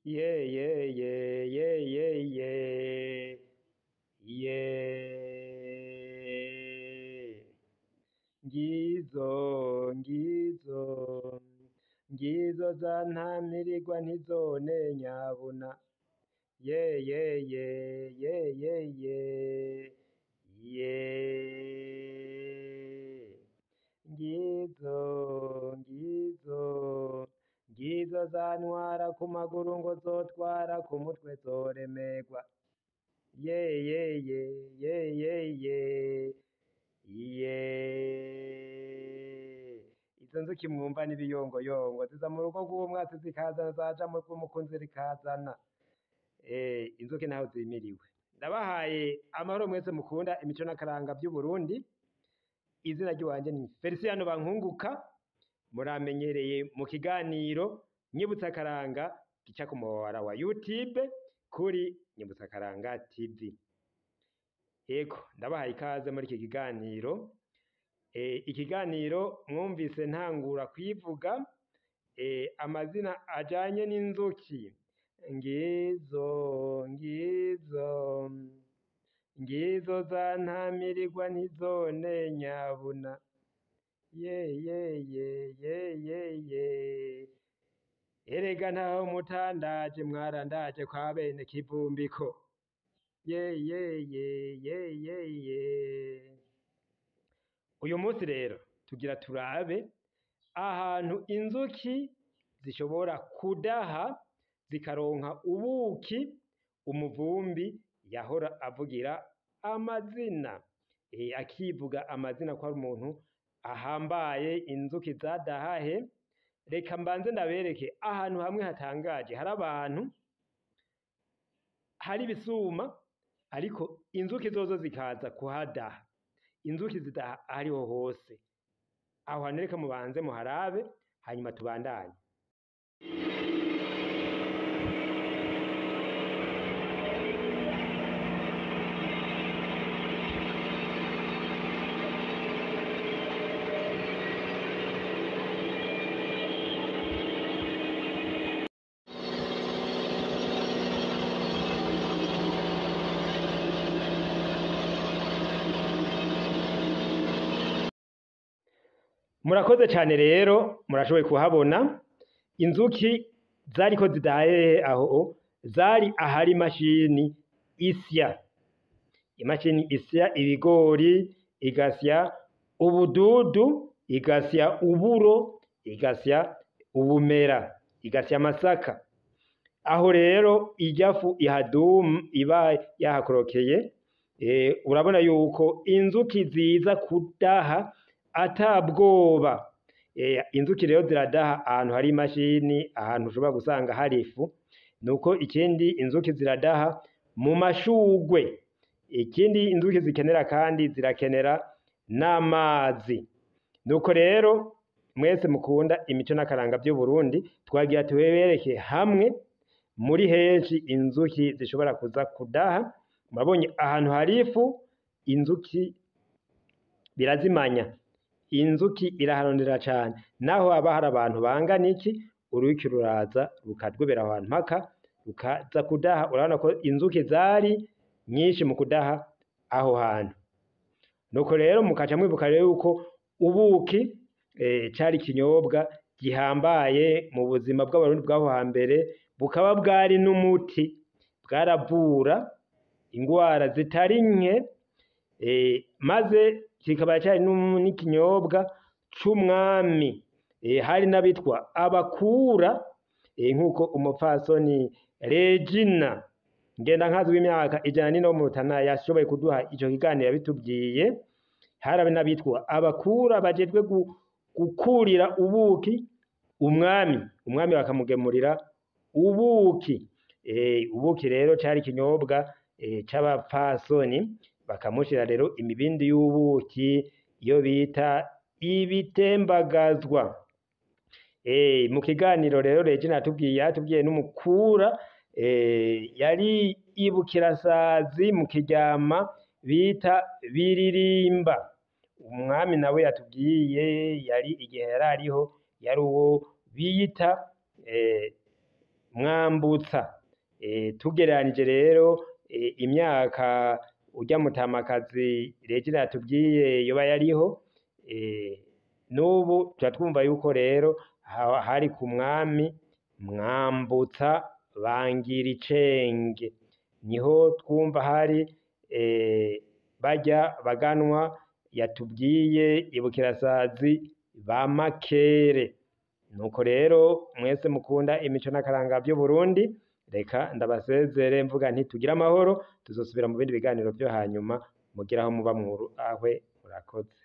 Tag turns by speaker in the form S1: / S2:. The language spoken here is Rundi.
S1: Yeah, yeah, yeah, yeah, yeah, yeah, yeah. Ngizo za ntamirirwa ntizone nyabuna. Yeah, yeah, yeah, yeah, yeah, yeah, yeah. Ngizo za ntwara ku maguru ngo zotwara ku mutwe zoremerwa. Yeah, yeah, yeah, yeah, yeah, yeah, yeah. Izo nzuki mwumva n'ibiyongoyongo ziza mu rugo rw'umwasi zikazana, zaja mu rw'umukunzi rikazana. Inzuki naho zimiriwe. Ndabahaye amahoro mwese mukunda imico n'akaranga by'Uburundi. Izina ry'iwanje ni Feliciano Bankunguka, muramenyereye mu kiganiro Nyibutsa Akaranga gica ku muhora wa YouTube kuri Nyibutsa Akaranga TV. Ego ndabahaye ikaze muri iki kiganiro. Ikiganiro mwumvise ntangura kwivuga amazina ajanye n'inzuki. Ngizo za ntamirirwa ntizone nyabuna. Ye. Erega ntaho mutandaje mwarandaje kwa bene Kivumbiko. Ye. Uyu munsi rero tugira turabe ahantu inzuki zishobora kudaha zikaronka ubuki umuvumbi yahora avugira amazina. Akivuga amazina ko ari umuntu ahambaye, inzuki zadahahe. Reka mbanze ndabereke ahantu hamwe hatangaje hari abantu, hari ibisuma, ariko inzuki zozo zikaza kuhadaha. Inzuki zidaha ariho hose. Aho hantu reka mubanze muharabe hanyuma tubandanye. Murakoze cyane rero, murashoboye kuhabona inzuki zariko zidahe aho zari ahari imashini isya. Imashini isya ibigori, igasya ubududu, igasya uburo, igasya ubumera, igasya amasaka. Aho rero ijafu ihadumu iba yahakorokeye. Urabona yuko inzuki ziza kudaha atabwoba. Inzuki rero ziradaha ahantu hari imashini, ahantu ushobora gusanga hari ifu. Nuko ikindi inzuki ziradaha mu mashugwe. Ikindi inzuki zikenera kandi zirakenera n'amazi. Nuko rero mwese mukunda imico n'akaranga by'Uburundi, twagira tubereke hamwe muri henshi inzuki zishobora kuza kudaha. Murabonye ahantu hari ifu, inzuki birazimanya. Inzuki iraharondera cyane. Naho haba hari abantu bangana iki, uruki ruraza rukadwebera ahantu mpaka rukaza kudaha. Urabona ko inzuki zari nyinshi mu kudaha aho hantu. Nuko rero mukaca mwibuka rero yuko ubuki cari ikinyobwa gihambaye mu buzima bw'Abarundi bw'aho hambere, bukaba bwari n'umuti, bwaravura ingwara zitari nke. Maze kikaba cyari n'ikinyobwa c'umwami. Hari n'abitwa abakura, nk'uko umupfasoni Regina Ngendankazi w'imyaka 105 yashoboye kuduha ico kiganiro yabitubwiye. Hari n'abitwa abakura bajejwe gukurira ubuki umwami bakamugemurira ubuki. Ubuki rero cari ikinyobwa c'abapfasoni, bakamushira rero imibindi y'ubuki iyo bita ibitembagazwa. Mu kiganiro rero Regina yatubwiye n'umukura yari ibukirasazi mu Kiryama bita Biririmba. Umwami nawe yatubwiye yari igihe yari ariho, yari uwo biyita Mwambutsa. Tugereranije rero imyaka urya mutamakazi Regina yatubwiye yoba yariho, n'ubu tuba twumva yuko rero hari ku mwami Mwambutsa Bangiricenge, niho twumva hari barya baganwa yatubwiye ibukirasazi ba Makere. Nuko rero mwese mukunda imico n'akaranga vy'Uburundi, reka ndabasezere mvuga nti tugire amahoro, tuzosubira mu bindi biganiro vyo hanyuma, mugire aho muba mwubahwe, murakoze.